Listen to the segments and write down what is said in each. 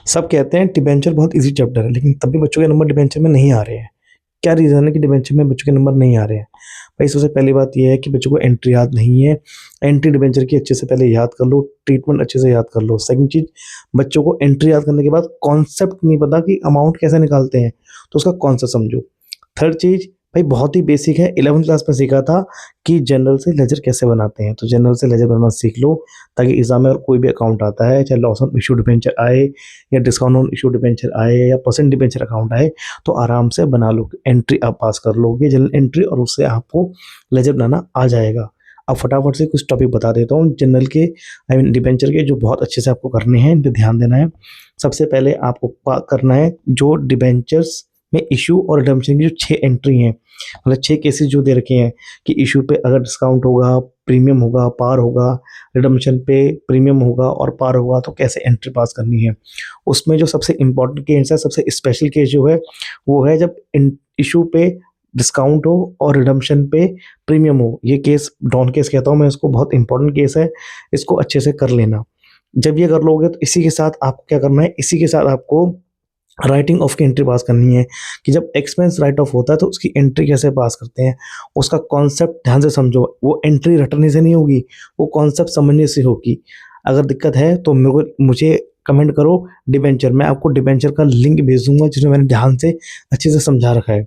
सब कहते हैं डिबेंचर बहुत ईज़ी चैप्टर है, लेकिन तब भी बच्चों के नंबर डिबेंचर में नहीं आ रहे हैं। क्या रीज़न है कि डिबेंचर में बच्चों के नंबर नहीं आ रहे हैं? भाई सबसे पहली बात ये है कि बच्चों को एंट्री याद नहीं है। एंट्री डिबेंचर की अच्छे से पहले याद कर लो, ट्रीटमेंट अच्छे से याद कर लो। सेकंड चीज़, बच्चों को एंट्री याद करने के बाद कॉन्सेप्ट नहीं पता कि अमाउंट कैसे निकालते हैं, तो उसका कॉन्सेप्ट समझो। थर्ड चीज़, भाई बहुत ही बेसिक है, 11th क्लास में सीखा था कि जनरल से लेजर कैसे बनाते हैं, तो जनरल से लेजर बनाना सीख लो, ताकि एग्ज़ाम में अगर कोई भी अकाउंट आता है, चाहे लॉस ऑन इश्यू डिबेंचर आए या डिस्काउंट ऑन इश्यू डिबेंचर आए या परसेंट डिबेंचर अकाउंट आए, तो आराम से बना लो। एंट्री आप पास कर लोगे, जनरल एंट्री, और उससे आपको लेजर बनाना आ जाएगा। अब फटाफट से कुछ टॉपिक बता देता हूँ जनरल के, आई मीन डिबेंचर के, जो बहुत अच्छे से आपको करने हैं, इन पे ध्यान देना है। सबसे पहले आपको करना है जो डिबेंचर्स में इशू और रिडम्पशन की जो 6 एंट्री हैं, मतलब 6 केसेस जो दे रखे हैं कि इशू पे अगर डिस्काउंट होगा, प्रीमियम होगा, पार होगा, रिडम्पशन पे प्रीमियम होगा और पार होगा, तो कैसे एंट्री पास करनी है। उसमें जो सबसे इम्पोर्टेंट केस है, सबसे स्पेशल केस जो है, वो है जब इशू पे डिस्काउंट हो और रिडम्पशन पे प्रीमियम हो। ये केस डॉन केस कहता हूँ मैं इसको, बहुत इंपॉर्टेंट केस है, इसको अच्छे से कर लेना। जब ये कर लोगे तो इसी के साथ आपको क्या करना है, इसी के साथ आपको राइटिंग ऑफ की एंट्री पास करनी है कि जब एक्सपेंस राइट ऑफ होता है तो उसकी एंट्री कैसे पास करते हैं, उसका कॉन्सेप्ट ध्यान से समझो। वो एंट्री रटने से नहीं होगी, वो कॉन्सेप्ट समझने से होगी। अगर दिक्कत है तो मुझे कमेंट करो डिबेंचर, मैं आपको डिबेंचर का लिंक भेज दूंगा जिसमें मैंने ध्यान से अच्छे से समझा रखा है।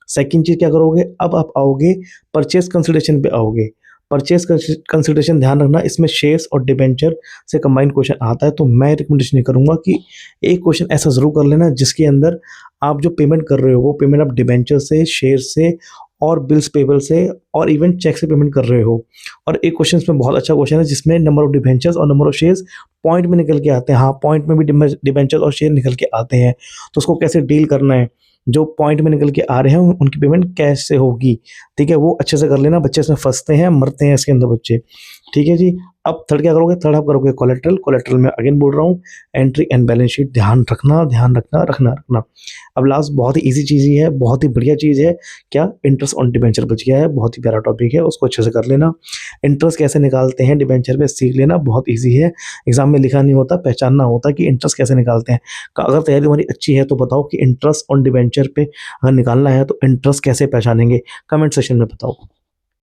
सेकंड चीज़ क्या करोगे, अब आप आओगे परचेज कंसिडरेशन पे आओगे। परचेज कंसिडरेशन ध्यान रखना, इसमें शेयर्स और डिबेंचर से कंबाइंड क्वेश्चन आता है, तो मैं रिकमेंडेशन ये करूँगा कि एक क्वेश्चन ऐसा ज़रूर कर लेना जिसके अंदर आप जो पेमेंट कर रहे हो वो पेमेंट आप डिबेंचर से, शेयर से और बिल्स पेबल से और इवन चेक से पेमेंट कर रहे हो। और एक क्वेश्चन इसमें बहुत अच्छा क्वेश्चन है जिसमें नंबर ऑफ डिबेंचर्स और नंबर ऑफ शेयर्स पॉइंट में निकल के आते हैं। हाँ, पॉइंट में भी डिबेंचर्स और शेयर निकल के आते हैं, तो उसको कैसे डील करना है। जो पॉइंट में निकल के आ रहे हैं उनकी पेमेंट कैश से होगी, ठीक है, वो अच्छे से कर लेना। बच्चे इसमें फंसते हैं, मरते हैं इसके अंदर बच्चे, ठीक है जी। अब थर्ड क्या करोगे, थर्ड आप करोगे कोलेट्रल। कोलेट्रल में अगेन बोल रहा हूँ, एंट्री एंड बैलेंस शीट ध्यान रखना, ध्यान रखना, रखना रखना। अब लास्ट बहुत ही ईजी चीज़ ही है, बहुत ही बढ़िया चीज़ है, क्या, इंटरेस्ट ऑन डिबेंचर बच गया है, बहुत ही प्यारा टॉपिक है, उसको अच्छे से कर लेना। इंटरेस्ट कैसे निकालते हैं डिबेंचर पे सीख लेना, बहुत ईजी है, एग्जाम में लिखा नहीं होता, पहचानना होता कि इंटरेस्ट कैसे निकालते हैं। अगर तैयारी हमारी अच्छी है तो बताओ कि इंटरेस्ट ऑन डिबेंचर पे अगर निकालना है तो इंटरेस्ट कैसे पहचानेंगे, कमेंट सेक्शन में बताओ।